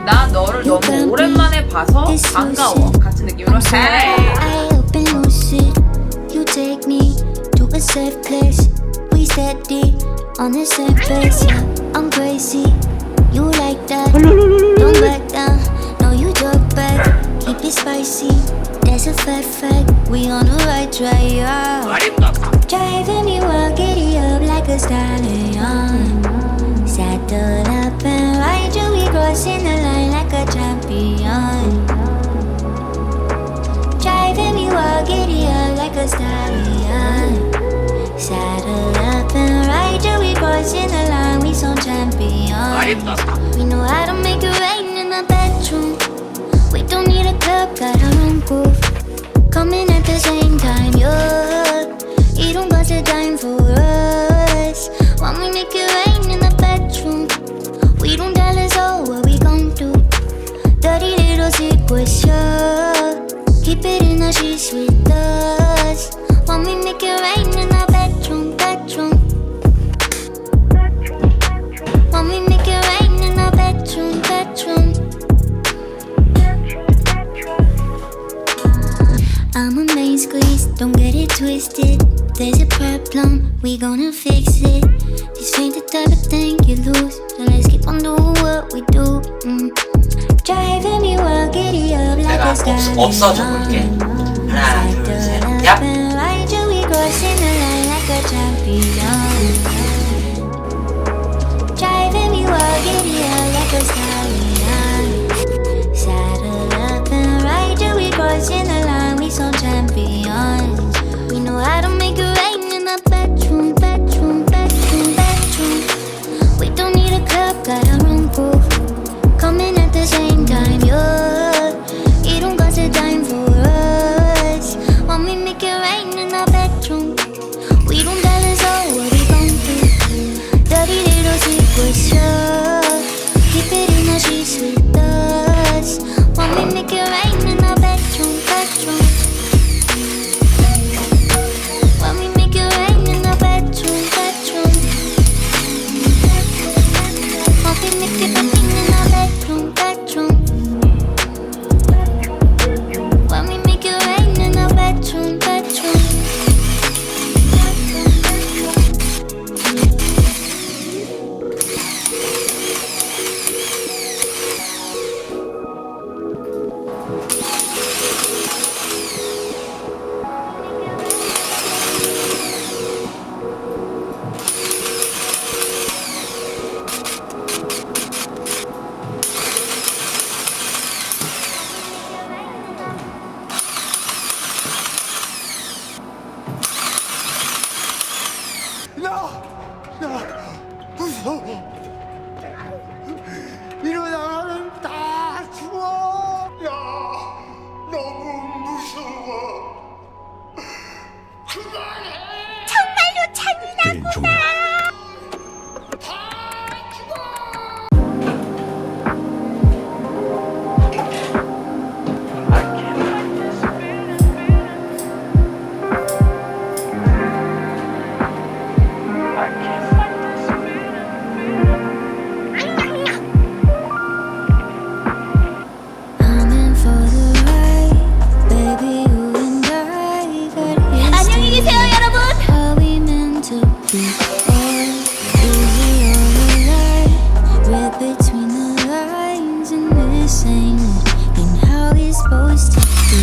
나 너를 너무 오랜만에 봐서 반가워. 같은 느낌으로 Hey! You take me to a safe place. We steady on the same pace. Yeah, I'm crazy. You like that? Don't back down. No, you talk back. Keep it spicy. That's a fact. We on the right track. Yeah. Driving me wild, giddy up like a stallion. Saddle up and ride you. We crossing the line like a champion. Driving me wild, giddy up like a stallion. Saddle up and ride you. We crossing the line. We some champion. We know how to make it rain in the bedroom. We don't need a club, got our own groove. Coming at the same time, yeah. You don't got a dime for us. When we make it rain in the bedroom, we don't tell us all what we gon' do. Dirty little secrets, yeah. Keep it in the sheets with us. When we make it rain in the bedroom. When we make it rain in the bedroom. I'm a main squeeze, don't get it twisted. There's a problem, we gonna fix it. This ain't the type of thing you lose, so let's keep on doing what we do. Driving me wild, giddy up like a stallion. 없어져 볼게. 하나, 둘, 셋, 얍. Ride you, we crossing the line like a champion. Driving me wild, giddy up like a stallion. Saddle up and ride you, we crossing the line. We some champions. We know how to make it rain in the bedroom. We don't need a club, got our own groove. Coming at the same time, yeah. You don't got a dime for us. When we make it rain in the bedroom, we don't tell us all what we gon' do. Dirty little secrets, yeah. Keep it in the sheets with us. When we make it rain in the bedroom. When we make it rain in the bedroom. When we make it rain in the bedroom. When we make it rain in the bedroom. 나 무서워. 이러다가는 다 죽어. 야, 너무 무서워. 그만해. 정말로 잔인하구나. 다 죽어. 안녕히 계세요, 여러분. Read between the lines and this ain't and how it's supposed to be.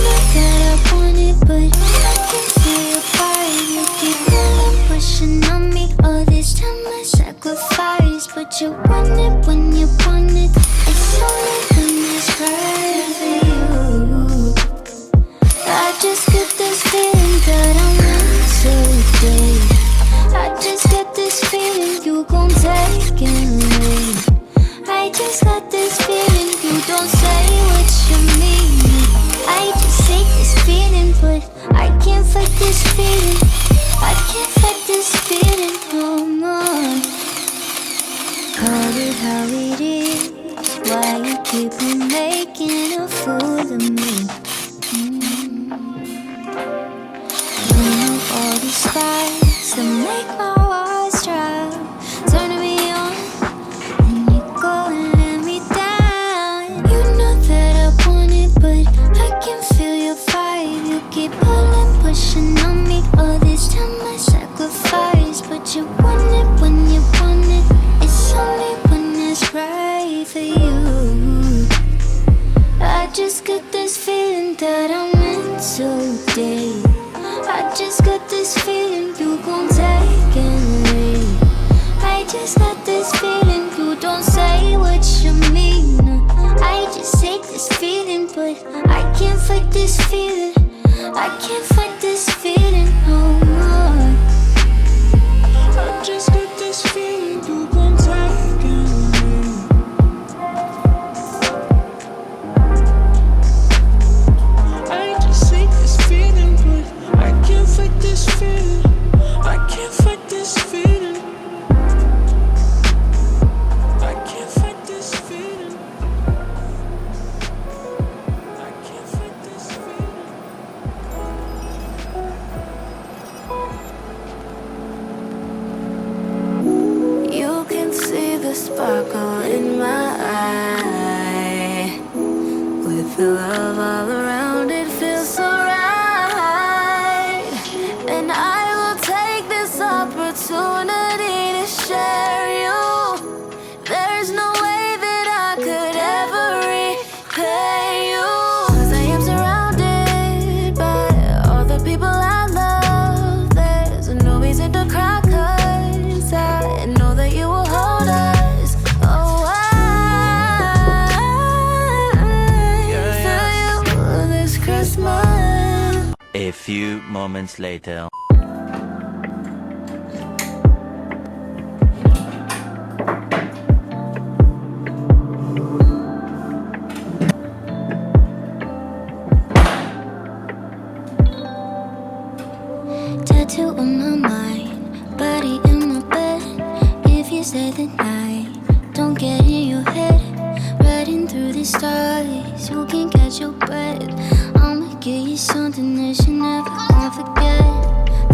Not that I want it, but I can see a fire. You keep pulling, pushing on me. All this time I sacrifice, but you want it when you want it. It's only when it's right for you. I just get this feeling that I'm in so deep. I just got this feeling you gon' take it away. I just got this feeling you don't say what you mean. I just hate this feeling, but I can't fight this feeling. I can't fight this feeling no more. Call it how it is. Why you keep on making a fool of me? All these spies that make my walls drop, turning me on, and you go and for you. I just got this feeling that I'm in so deep. I just got this feeling you gon' take and leave. I just got this feeling you don't say what you mean. I just hate this feeling, but I can't fight this feeling. I can't fight this feeling no more. I just got this feeling you gon' take and leave. I just hate this feeling, but I can't fight this feeling. I can't fight this feeling. I can't fight this feeling. I can't fight this feeling. You can see the sparkle in my eye. With the love all around, it feels so right. And I will take this opportunity to share you. There's no way that I could ever repay you. 'Cause I am surrounded by all the people I love. There's no reason to cry, 'cause I know that you will hold us. Oh, for you this Christmas. A few moments later. Tattoo on my mind, body in my bed. If you say the night, don't get in your head. Riding through the stars, you can catch your breath. I'ma give you something that you never gonna forget.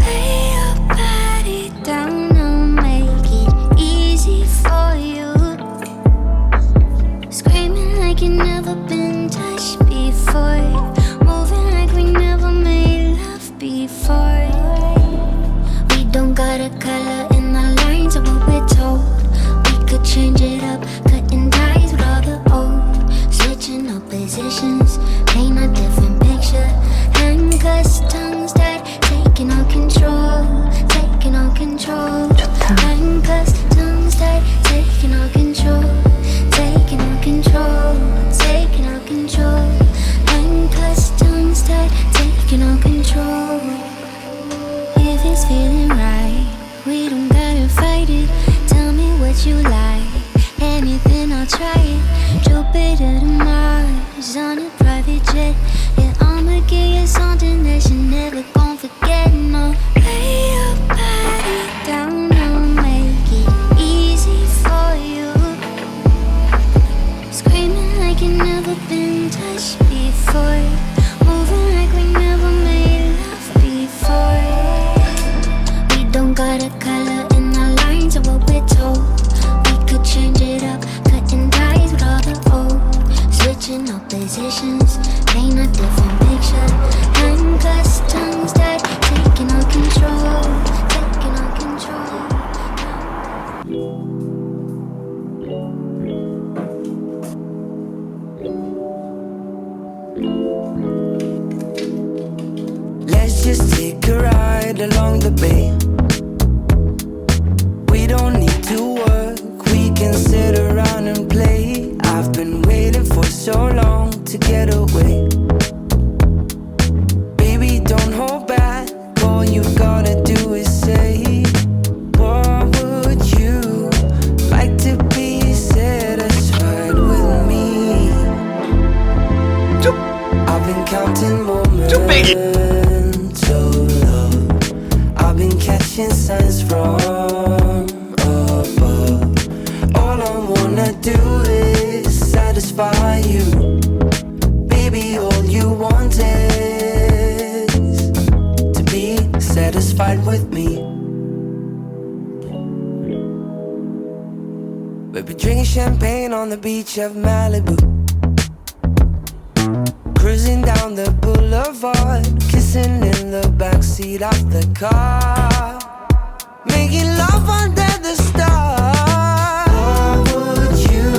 Lay your body down, I'll make it easy for you. Screaming like you never been touched before. Moving like we never made love before. We don't got a color in the lines of what we're told. We could change it up, cutting ties with all the old. Switching up positions, paint a different picture. Handcuffs, tongues tied, taking on control, taking on control. Handcuffs, tongues tied, taking on control, taking on control, taking on control. Handcuffs, tongues tied, taking on control. If it's feeling right, we don't gotta fight it. Tell me what you like, anything I'll try it. Jupiter to Mars on a private jet. Yeah, I'ma give you something that you never gon' forget. No, lay your body down, I'll make it easy for you. Screaming like you never been touched before. Moving like we never made love before. We don't got a color in the lines of what we're told. We could change it up, cutting ties with all the old. Switching up positions, paint a different picture. Handcuffs, tongues tied, taking on control, taking on control. Let's just take a ride along the bay. We don't need to work, we can sit around and play. I've been waiting for so long to get away. Baby, don't hold back, all you gotta do is say, what would you like to be satisfied with me? I've been counting moments of love. I've been catching signs from above. All I wanna do is satisfy you. Baby, all you want is to be satisfied with me. We'll be drinking champagne on the beach of Malibu, cruising down the boulevard, kissing in the backseat of the car, making love under the stars. What would you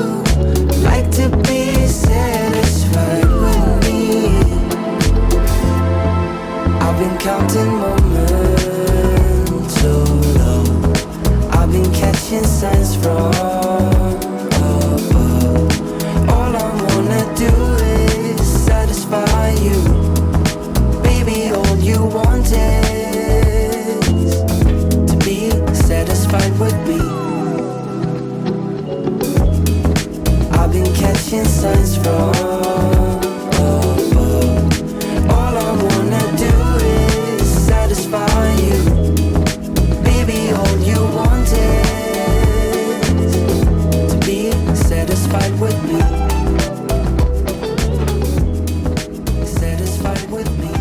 catching signs from above. All I wanna do is satisfy you. Baby, all you want is to be satisfied with me. Satisfied with me.